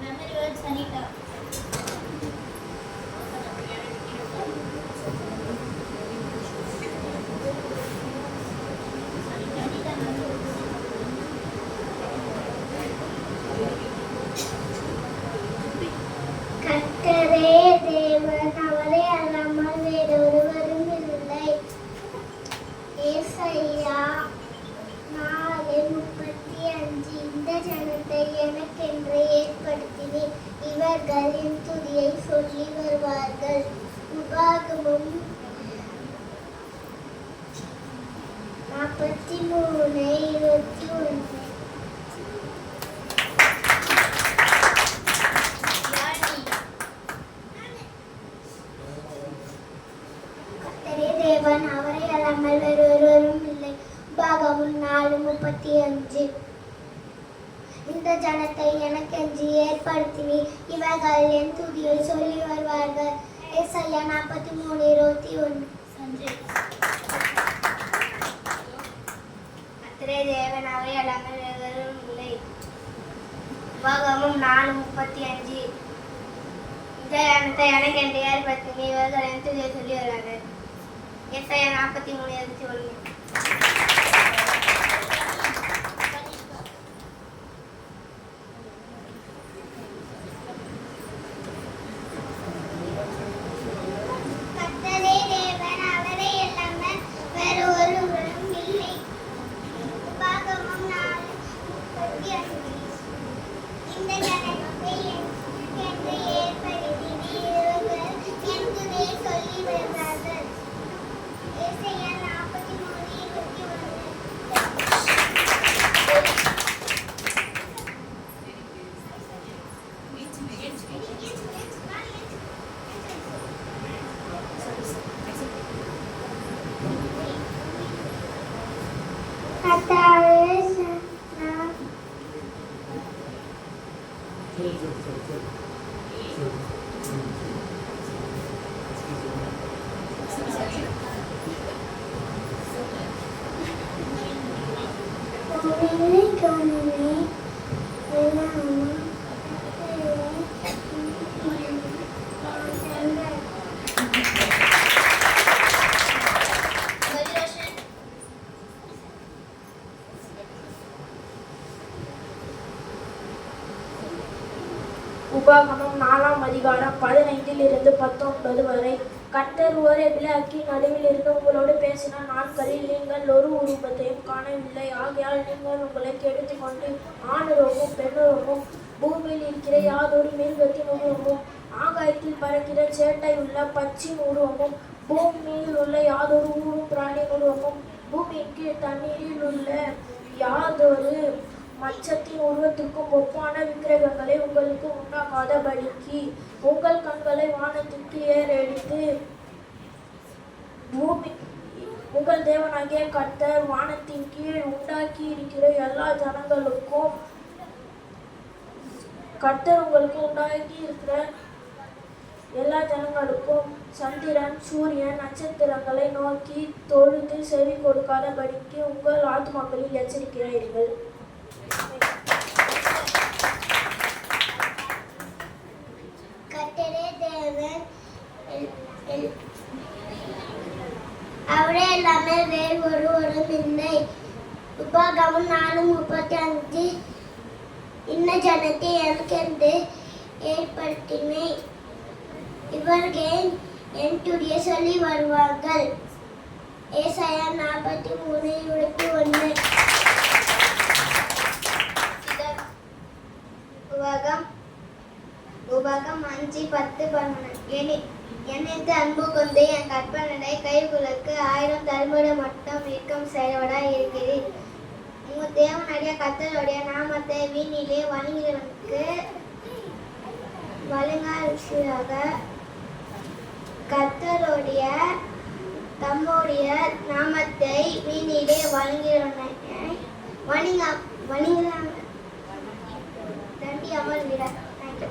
Memory words, Anita. கர்த்தரே தேவன், அவரே அல்லாமல் வேறொருவரும் இல்லை. ஏசாயா 4:35. இந்த ஜனத்தை எனக்கென்று ஏற்படுத்தினேன், இவர்கள் என் துதியை சொல்லி வருவார்கள். உபாகமம் 43:21. தேவன், அவரை அல்லாமல் வேறொருவரும் இல்லை. உபாகமம் 4:35. இந்த ஜனத்தை எனக்கென்று ஏற்படுத்தினேன், இவர்கள் என் துதியை சொல்லி வருவார்கள். ஏசாயா 43:21. கர்த்தரே தேவன், அவரை அல்லாமல் வேறொருவரும் இல்லை. உபாகமம் 4:35. இந்த ஜனத்தை எனக்கென்று ஏற்படுத்தினேன், இவர்கள் என் துதியை சொல்லி வருவார்கள். ஏசாயா 43:21. கர்த்தரே தேவன், அவரை அல்லாமல் வேறு ஒருவரும் இல்லை. உபாகமம் 4:35. இந்த ஜனத்தை எனக்கென்று ஏற்படுத்தினேன், இவர்கள் என் துதியை சொல்லி வருவார்கள். ஏசாயா 43:21. உபாகமம் 4:15-19 வரை. கர்த்தர் ஓரேபிலே அக்கினி நடுவில் இருந்து உங்களோடு பேசின நாட்களில் நீங்கள் ஒரு உருவத்தையும் காணவில்லை. ஆகையால் நீங்கள் உங்களை கெடுத்துக் கொண்டு ஆணுறவும் பெண்ணுறவும் பூமியில் இருக்கிற யாதொரு மிருகத்தின் உருவமும் ஆகாயத்தில் பறக்கிற சேட்டை உள்ள பச்சின் உருவமும் பூமியில் உள்ள யாதொரு ஊரும் பிராணியின் உருவமும் பூமியின் கீழ் தண்ணீரில் உள்ள யாதொரு மச்சத்தின் உருவத்திற்கும் ஒப்பான விக்கிரகங்களை உங்களுக்கு உண்டாகாதபடிக்கு உங்கள் கண்களை வானத்திற்கு ஏறெடுத்து பூமி உங்கள் தேவனாகிய கர்த்தர் வானத்தின் கீழ் உண்டாக்கி இருக்கிற எல்லா ஜனங்களுக்கும் கர்த்தர் உங்களுக்கு உண்டாக்கி இருக்கிற எல்லா ஜனங்களுக்கும் சந்திரன் சூரியன் நட்சத்திரங்களை நோக்கி தொழுது செவி கொடுக்காதபடிக்கு உங்கள் ஆத்மாக்களில் எச்சரிக்கிறீர்கள். கர்த்தரே தேவன், அவரே அல்லாமல் வேறு ஒருவரும் இல்லை. உபாகமம் 4:35. இந்த ஜனத்தை எனக்கென்று ஏற்படுத்தினேன், இவர்கள் என் துதியை சொல்லி வருவார்கள். ஏசாயா 43:21. உபாகம் 5:10-11. என்னிடத்து அன்பு கொண்டு என் கற்பனை கைகளுக்கு 1000 தலைமுறை மட்டும் வீக்கம் செய்வதாய் இருக்கிறேன். உங்கள் தேவனுடைய கர்த்தருடைய நாமத்தை வீணிலே வணங்குகிறவனுக்கு வழங்காக கர்த்தருடைய தம்முடைய நாமத்தை வீணிலே வணங்குகிறவனை வணங்குகிறாங்க தண்டியாமல் விட. தேங்க்யூ.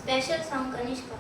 Special song Kanishka.